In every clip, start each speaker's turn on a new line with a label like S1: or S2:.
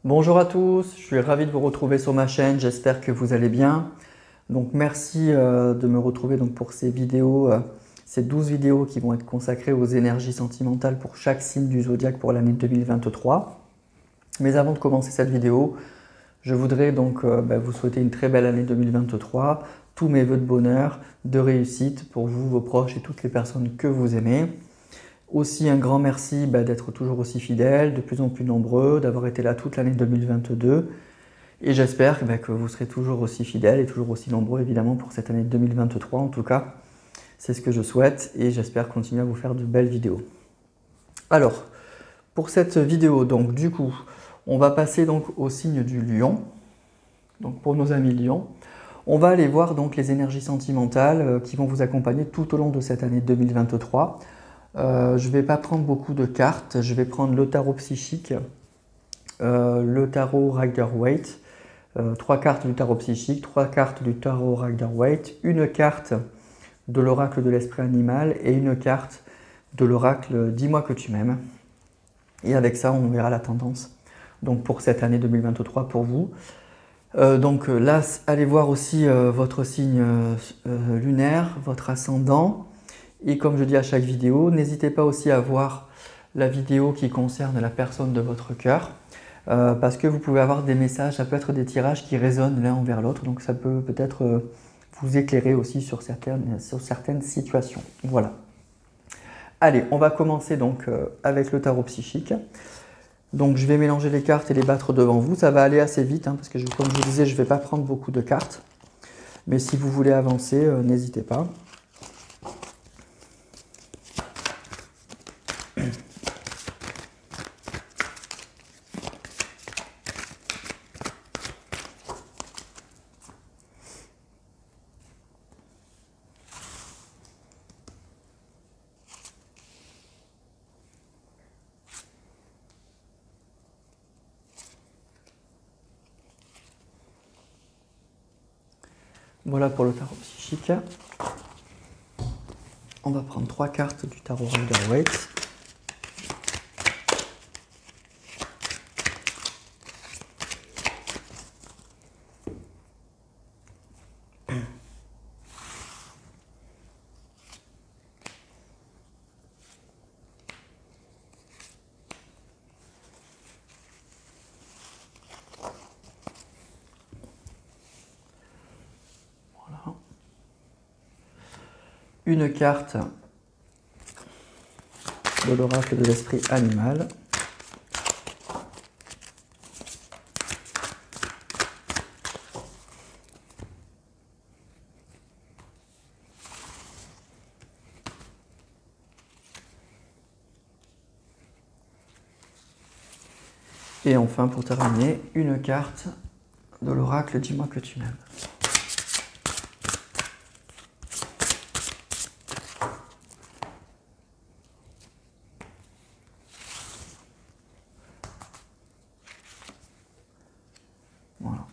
S1: Bonjour à tous, je suis ravi de vous retrouver sur ma chaîne, j'espère que vous allez bien. Donc merci de me retrouver pour ces vidéos, ces 12 vidéos qui vont être consacrées aux énergies sentimentales pour chaque signe du zodiaque pour l'année 2023. Mais avant de commencer cette vidéo, je voudrais vous souhaiter une très belle année 2023, tous mes vœux de bonheur, de réussite pour vous, vos proches et toutes les personnes que vous aimez. Aussi un grand merci d'être toujours aussi fidèles, de plus en plus nombreux, d'avoir été là toute l'année 2022. Et j'espère que vous serez toujours aussi fidèles et toujours aussi nombreux évidemment pour cette année 2023. En tout cas, c'est ce que je souhaite et j'espère continuer à vous faire de belles vidéos. Alors, pour cette vidéo, on va passer au signe du lion. Donc pour nos amis lions, on va aller voir les énergies sentimentales qui vont vous accompagner tout au long de cette année 2023. Je ne vais pas prendre beaucoup de cartes, je vais prendre le tarot psychique, le tarot Rider-Waite, 3 cartes du tarot psychique, 3 cartes du tarot Rider-Waite, une carte de l'oracle de l'esprit animal et une carte de l'oracle Dis-moi que tu m'aimes. Et avec ça, on verra la tendance pour cette année 2023 pour vous. Là, allez voir aussi votre signe lunaire, votre ascendant. Et comme je dis à chaque vidéo, n'hésitez pas aussi à voir la vidéo qui concerne la personne de votre cœur. Parce que vous pouvez avoir des messages, ça peut être des tirages qui résonnent l'un envers l'autre. Donc ça peut peut-être vous éclairer aussi sur certaines situations. Voilà. Allez, on va commencer avec le tarot psychique. Donc je vais mélanger les cartes et les battre devant vous. Ça va aller assez vite parce que comme je vous disais, je ne vais pas prendre beaucoup de cartes. Mais si vous voulez avancer, n'hésitez pas. Voilà pour le tarot psychique. On va prendre 3 cartes du tarot Rider-Waite. Une carte de l'oracle de l'esprit animal. Et enfin, pour terminer, une carte de l'oracle Dis-moi que tu m'aimes. Voilà.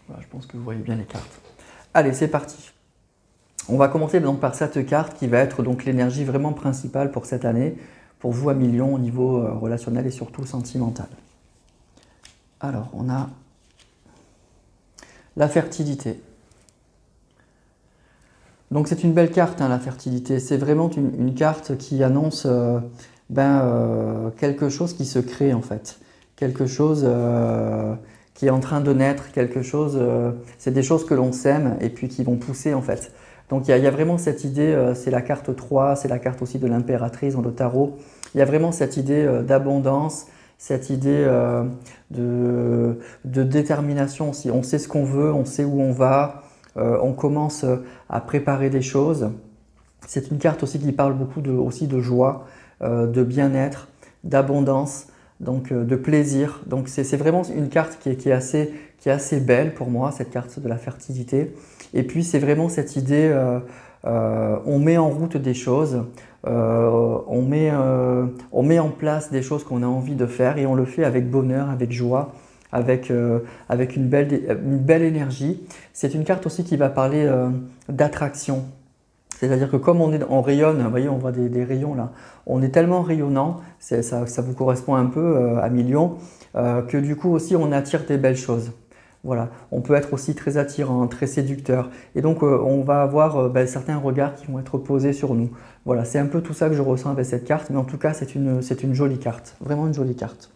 S1: Voilà, je pense que vous voyez bien les cartes. Allez, c'est parti. On va commencer par cette carte qui va être l'énergie vraiment principale pour cette année, pour vous amis lions au niveau relationnel et surtout sentimental. Alors, on a la fertilité. Donc c'est une belle carte, la fertilité. C'est vraiment une carte qui annonce quelque chose qui se crée en fait. Quelque chose qui est en train de naître, quelque chose... c'est des choses que l'on sème et puis qui vont pousser en fait. Donc il y a vraiment cette idée, c'est la carte 3, c'est la carte aussi de l'impératrice dans le tarot. Il y a vraiment cette idée d'abondance, cette idée de détermination aussi. On sait ce qu'on veut, on sait où on va. On commence à préparer des choses. C'est une carte aussi qui parle beaucoup aussi de joie, de bien-être, d'abondance, de plaisir. Donc c'est vraiment une carte qui est assez belle pour moi, cette carte de la fertilité. Et puis c'est vraiment cette idée, on met en route des choses, on met en place des choses qu'on a envie de faire et on le fait avec bonheur, avec joie. Avec une belle énergie. C'est une carte aussi qui va parler d'attraction. C'est-à-dire que comme on rayonne, vous voyez, on voit des rayons là, on est tellement rayonnant, ça vous correspond un peu à Million, que du coup aussi on attire des belles choses. Voilà, on peut être aussi très attirant, très séducteur. Et donc on va avoir certains regards qui vont être posés sur nous. Voilà, c'est un peu tout ça que je ressens avec cette carte, mais en tout cas c'est une jolie carte, vraiment une jolie carte.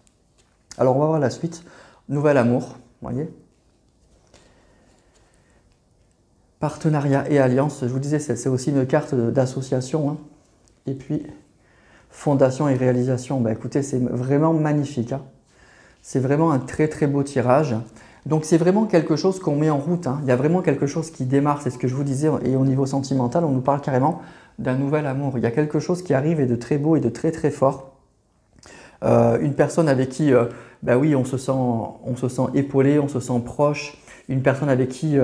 S1: Alors on va voir la suite. Nouvel amour, vous voyez. Partenariat et alliance, je vous disais, c'est aussi une carte d'association. Hein. Et puis, fondation et réalisation, bah, écoutez, c'est vraiment magnifique. Hein. C'est vraiment un très très beau tirage. Donc c'est vraiment quelque chose qu'on met en route. Hein. Il y a vraiment quelque chose qui démarre, c'est ce que je vous disais. Et au niveau sentimental, on nous parle carrément d'un nouvel amour. Il y a quelque chose qui arrive et de très beau et de très très fort. Une personne avec qui, bah oui, on se sent épaulé, on se sent proche. Une personne avec qui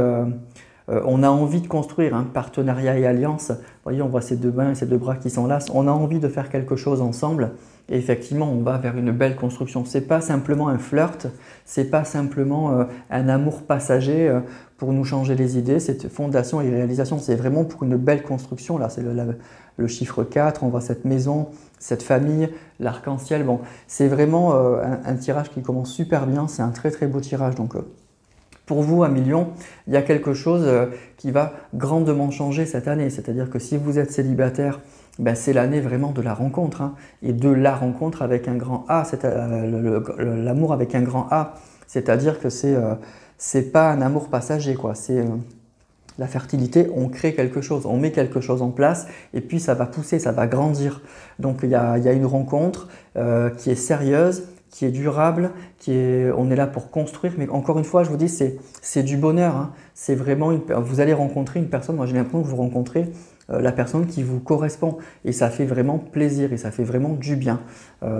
S1: on a envie de construire un partenariat et alliance. Vous voyez, on voit ces deux mains et ces deux bras qui s'enlacent. On a envie de faire quelque chose ensemble. Et effectivement, on va vers une belle construction. Ce n'est pas simplement un flirt, ce n'est pas simplement un amour passager pour nous changer les idées. Cette fondation et réalisation, c'est vraiment pour une belle construction. Là, c'est le chiffre 4, on voit cette maison, cette famille, l'arc-en-ciel. Bon, c'est vraiment un tirage qui commence super bien. C'est un très très beau tirage. Donc, pour vous, à Million, il y a quelque chose qui va grandement changer cette année. C'est-à-dire que si vous êtes célibataire, ben c'est l'année vraiment de la rencontre. Hein, et de la rencontre avec un grand A, l'amour avec un grand A. C'est-à-dire que c'est pas un amour passager, quoi. C'est la fertilité, on crée quelque chose, on met quelque chose en place et puis ça va pousser, ça va grandir. Donc il y a une rencontre qui est sérieuse, qui est durable, on est là pour construire, mais encore une fois, je vous dis, c'est du bonheur. Hein. C'est vraiment, vous allez rencontrer une personne, moi j'ai l'impression que vous rencontrez la personne qui vous correspond et ça fait vraiment plaisir et ça fait vraiment du bien.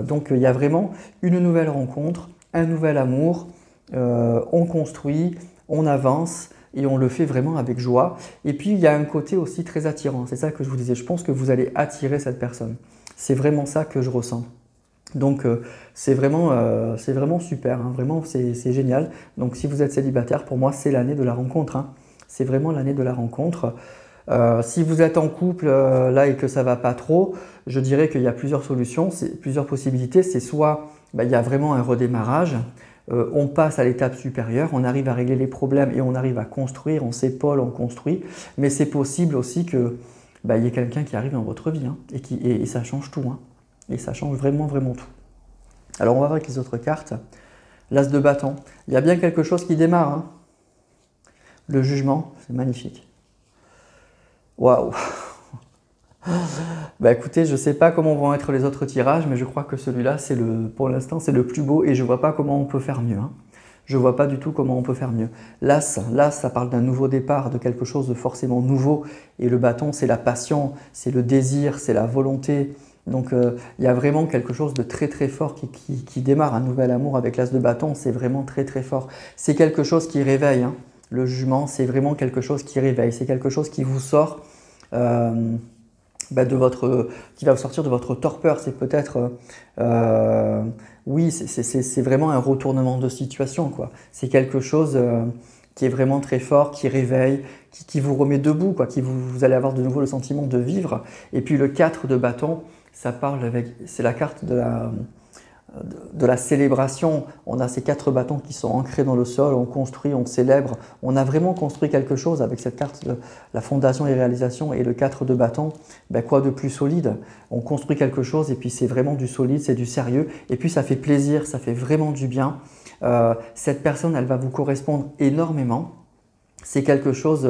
S1: Donc il y a vraiment une nouvelle rencontre, un nouvel amour, on construit, on avance et on le fait vraiment avec joie. Et puis il y a un côté aussi très attirant, c'est ça que je vous disais, je pense que vous allez attirer cette personne. C'est vraiment ça que je ressens. Donc c'est vraiment super, hein. Vraiment c'est génial. Donc si vous êtes célibataire, pour moi c'est l'année de la rencontre. Hein. C'est vraiment l'année de la rencontre. Si vous êtes en couple là et que ça ne va pas trop, je dirais qu'il y a plusieurs solutions, plusieurs possibilités. C'est soit il y a vraiment un redémarrage, on passe à l'étape supérieure, on arrive à régler les problèmes et on arrive à construire, on s'épaule, on construit. Mais c'est possible aussi que y ait quelqu'un qui arrive dans votre vie hein, et ça change tout. Hein. Et ça change vraiment, vraiment tout. Alors, on va voir avec les autres cartes. L'As de bâton. Il y a bien quelque chose qui démarre. Hein. Le jugement, c'est magnifique. Waouh. Écoutez, je ne sais pas comment vont être les autres tirages, mais je crois que celui-là, pour l'instant, c'est le plus beau et je ne vois pas comment on peut faire mieux. Hein. Je ne vois pas du tout comment on peut faire mieux. L'As, ça parle d'un nouveau départ, de quelque chose de forcément nouveau. Et le bâton, c'est la passion, c'est le désir, c'est la volonté. Donc il y a vraiment quelque chose de très très fort qui démarre, un nouvel amour avec l'As de bâton, c'est vraiment très très fort. C'est quelque chose qui réveille, hein. Le jugement, c'est vraiment quelque chose qui réveille, c'est quelque chose qui vous sort qui va vous sortir de votre torpeur. C'est peut-être, oui, c'est vraiment un retournement de situation, quoi. C'est quelque chose qui est vraiment très fort, qui réveille, qui vous remet debout, quoi, vous allez avoir de nouveau le sentiment de vivre. Et puis le 4 de bâton, c'est la carte de la célébration. On a ces 4 bâtons qui sont ancrés dans le sol, on construit, on célèbre. On a vraiment construit quelque chose avec cette carte de la fondation et réalisation et le 4 de bâton. Quoi de plus solide? On construit quelque chose et puis c'est vraiment du solide, c'est du sérieux. Et puis ça fait plaisir, ça fait vraiment du bien. Cette personne, elle va vous correspondre énormément. C'est quelque chose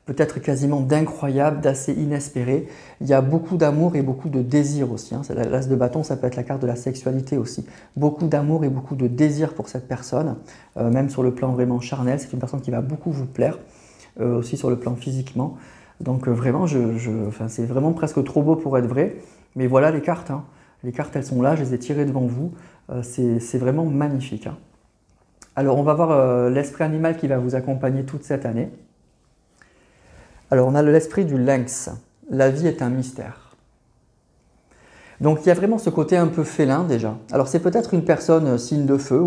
S1: peut-être quasiment d'incroyable, d'assez inespéré. Il y a beaucoup d'amour et beaucoup de désir aussi. Hein. L'As de bâton, ça peut être la carte de la sexualité aussi. Beaucoup d'amour et beaucoup de désir pour cette personne, même sur le plan vraiment charnel. C'est une personne qui va beaucoup vous plaire, aussi sur le plan physiquement. Donc vraiment, c'est vraiment presque trop beau pour être vrai. Mais voilà les cartes. Hein. Les cartes, elles sont là, je les ai tirées devant vous. C'est vraiment magnifique. Hein. Alors on va voir l'esprit animal qui va vous accompagner toute cette année. Alors on a l'esprit du lynx. La vie est un mystère. Donc il y a vraiment ce côté un peu félin déjà. Alors c'est peut-être une personne signe de feu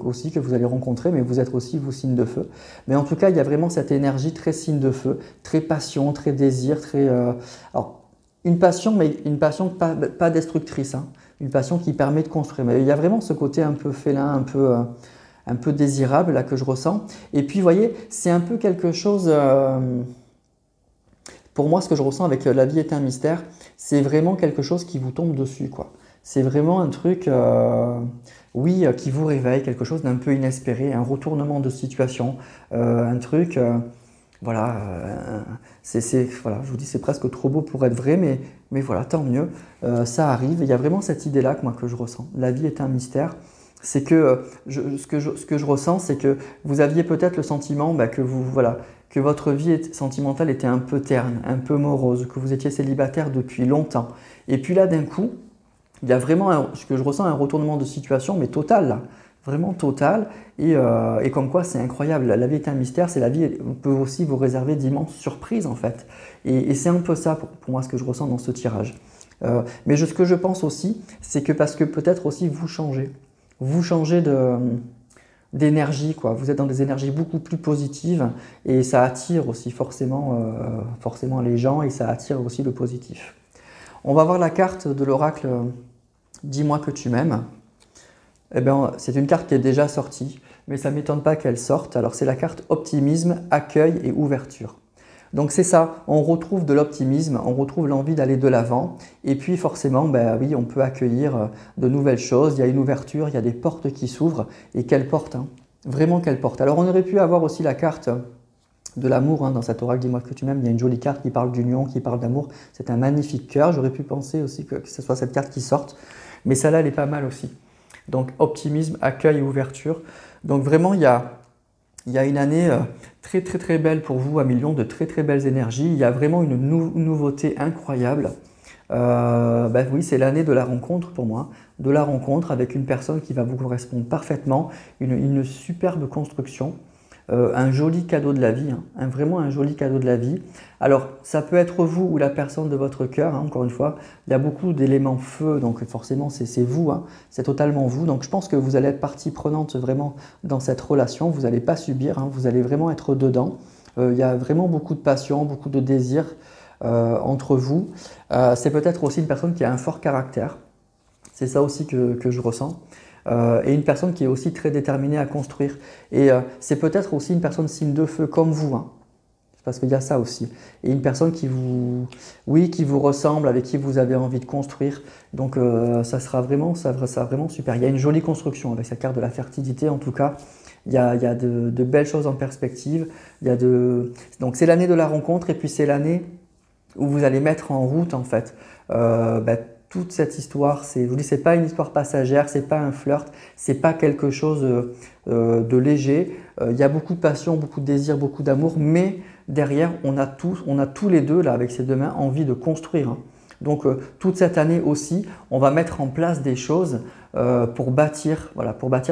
S1: aussi que vous allez rencontrer, mais vous êtes aussi vous signe de feu. Mais en tout cas, il y a vraiment cette énergie très signe de feu, très passion, très désir, très... Alors une passion, mais une passion pas destructrice, hein. Une passion qui permet de construire. Mais il y a vraiment ce côté un peu félin, un peu désirable là que je ressens. Et puis vous voyez, c'est un peu quelque chose... Pour moi, ce que je ressens avec La vie est un mystère, c'est vraiment quelque chose qui vous tombe dessus, quoi. C'est vraiment un truc, oui, qui vous réveille, quelque chose d'un peu inespéré, un retournement de situation, un truc, voilà, voilà, je vous dis, c'est presque trop beau pour être vrai, mais voilà, tant mieux, ça arrive. Il y a vraiment cette idée-là que moi que je ressens. La vie est un mystère. C'est que, ce que je ressens, c'est que vous aviez peut-être le sentiment voilà, que votre vie sentimentale était un peu terne, un peu morose, que vous étiez célibataire depuis longtemps. Et puis là, d'un coup, il y a vraiment ce que je ressens, un retournement de situation, mais total, là, vraiment total. Et comme quoi, c'est incroyable. La vie est un mystère, c'est la vie peut aussi vous réserver d'immenses surprises, en fait. Et c'est un peu ça, pour moi, ce que je ressens dans ce tirage. Mais ce que je pense aussi, c'est que parce que peut-être aussi vous changez. Vous changez d'énergie, quoi. Vous êtes dans des énergies beaucoup plus positives et ça attire aussi forcément les gens et ça attire aussi le positif. On va voir la carte de l'oracle Dis-moi que tu m'aimes. Eh bien, c'est une carte qui est déjà sortie, mais ça ne m'étonne pas qu'elle sorte. Alors, c'est la carte Optimisme, Accueil et Ouverture. Donc c'est ça, on retrouve de l'optimisme, on retrouve l'envie d'aller de l'avant et puis forcément, ben oui, on peut accueillir de nouvelles choses, il y a une ouverture, il y a des portes qui s'ouvrent et quelle porte, hein, vraiment quelle porte. Alors on aurait pu avoir aussi la carte de l'amour, hein, dans cet oracle Dis-moi que tu m'aimes, il y a une jolie carte qui parle d'union, qui parle d'amour, c'est un magnifique cœur, j'aurais pu penser aussi que ce soit cette carte qui sorte, mais celle-là elle est pas mal aussi. Donc optimisme, accueil et ouverture, donc vraiment il y a une année très très très belle pour vous, 1 million de très très belles énergies. Il y a vraiment une nouveauté incroyable. Oui, c'est l'année de la rencontre pour moi, de la rencontre avec une personne qui va vous correspondre parfaitement, une superbe construction, un joli cadeau de la vie, hein, vraiment un joli cadeau de la vie. Alors, ça peut être vous ou la personne de votre cœur, hein, encore une fois, il y a beaucoup d'éléments feu, donc forcément c'est vous, hein, c'est totalement vous. Donc je pense que vous allez être partie prenante vraiment dans cette relation, vous n'allez pas subir, hein, vous allez vraiment être dedans. Il y a vraiment beaucoup de passion, beaucoup de désir entre vous. C'est peut-être aussi une personne qui a un fort caractère, c'est ça aussi que je ressens. Et une personne qui est aussi très déterminée à construire. Et c'est peut-être aussi une personne signe de feu comme vous, hein, parce qu'il y a ça aussi. Et une personne qui vous ressemble, avec qui vous avez envie de construire. Donc ça sera vraiment super. Il y a une jolie construction avec cette carte de la fertilité en tout cas. Il y a de belles choses en perspective. Donc c'est l'année de la rencontre et puis c'est l'année où vous allez mettre en route en fait toute cette histoire. Je vous dis, c'est pas une histoire passagère, c'est pas un flirt, c'est pas quelque chose de léger. Il y a beaucoup de passion, beaucoup de désir, beaucoup d'amour, mais derrière, on a tous les deux là avec ces deux mains envie de construire, hein. Donc toute cette année aussi, on va mettre en place des choses pour bâtir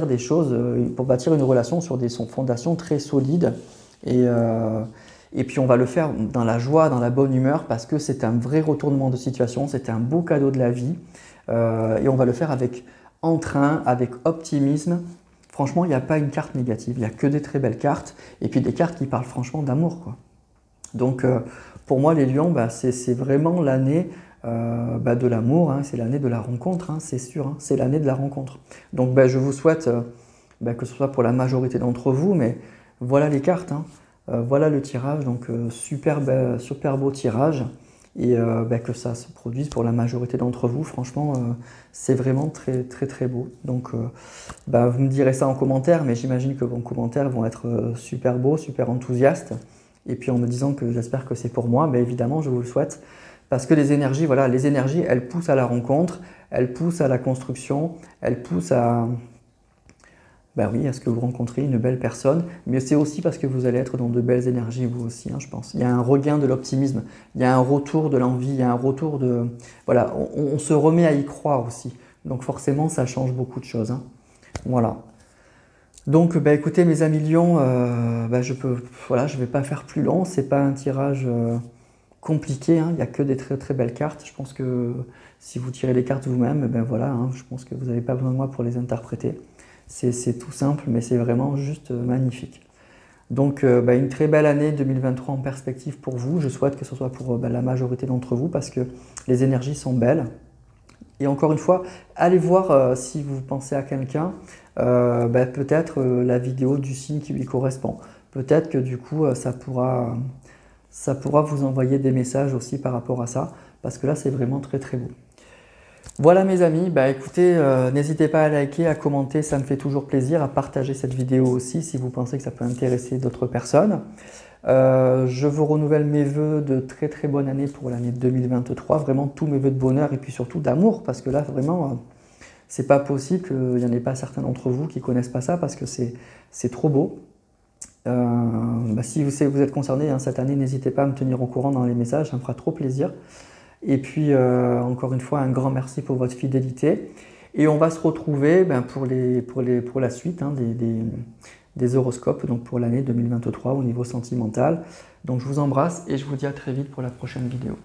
S1: des choses, pour bâtir une relation sur des fondations très solides. Et puis on va le faire dans la joie, dans la bonne humeur, parce que c'est un vrai retournement de situation, c'est un beau cadeau de la vie. Et on va le faire avec entrain, avec optimisme. Franchement, il n'y a pas une carte négative, il n'y a que des très belles cartes. Et puis des cartes qui parlent franchement d'amour, quoi. Donc pour moi, les lions, c'est vraiment l'année de l'amour, hein, c'est l'année de la rencontre, hein, c'est sûr, hein, c'est l'année de la rencontre. Donc je vous souhaite que ce soit pour la majorité d'entre vous, mais voilà les cartes, hein. Voilà le tirage, donc super beau tirage et que ça se produise pour la majorité d'entre vous. Franchement, c'est vraiment très très très beau. Donc vous me direz ça en commentaire, mais j'imagine que vos commentaires vont être super beaux, super enthousiastes. Et puis en me disant que j'espère que c'est pour moi, évidemment je vous le souhaite. Parce que les énergies, elles poussent à la rencontre, elles poussent à la construction, elles poussent à... oui, à ce que vous rencontrez une belle personne, mais c'est aussi parce que vous allez être dans de belles énergies vous aussi, hein, je pense. Il y a un regain de l'optimisme, il y a un retour de l'envie, il y a un retour de... Voilà, on se remet à y croire aussi. Donc forcément, ça change beaucoup de choses, hein. Voilà. Donc, écoutez mes amis lions, je vais pas faire plus long, c'est pas un tirage compliqué, hein. Il n'y a que des très très belles cartes. Je pense que si vous tirez les cartes vous-même, ben voilà, hein, je pense que vous n'avez pas besoin de moi pour les interpréter. C'est tout simple, mais c'est vraiment juste magnifique. Donc une très belle année 2023 en perspective pour vous. Je souhaite que ce soit pour la majorité d'entre vous parce que les énergies sont belles. Et encore une fois, allez voir si vous pensez à quelqu'un, peut-être la vidéo du signe qui lui correspond. Peut-être que du coup, ça pourra vous envoyer des messages aussi par rapport à ça, parce que là, c'est vraiment très très beau. Voilà mes amis, écoutez, n'hésitez pas à liker, à commenter, ça me fait toujours plaisir, à partager cette vidéo aussi si vous pensez que ça peut intéresser d'autres personnes. Je vous renouvelle mes vœux de très très bonne année pour l'année 2023, vraiment tous mes vœux de bonheur et puis surtout d'amour, parce que là vraiment, c'est pas possible qu'il n'y en ait pas certains d'entre vous qui connaissent pas ça, parce que c'est trop beau. Si vous êtes concerné hein, cette année, n'hésitez pas à me tenir au courant dans les messages, ça me fera trop plaisir. Et puis, encore une fois, un grand merci pour votre fidélité. Et on va se retrouver pour la suite hein, des horoscopes, donc pour l'année 2023 au niveau sentimental. Donc, je vous embrasse et je vous dis à très vite pour la prochaine vidéo.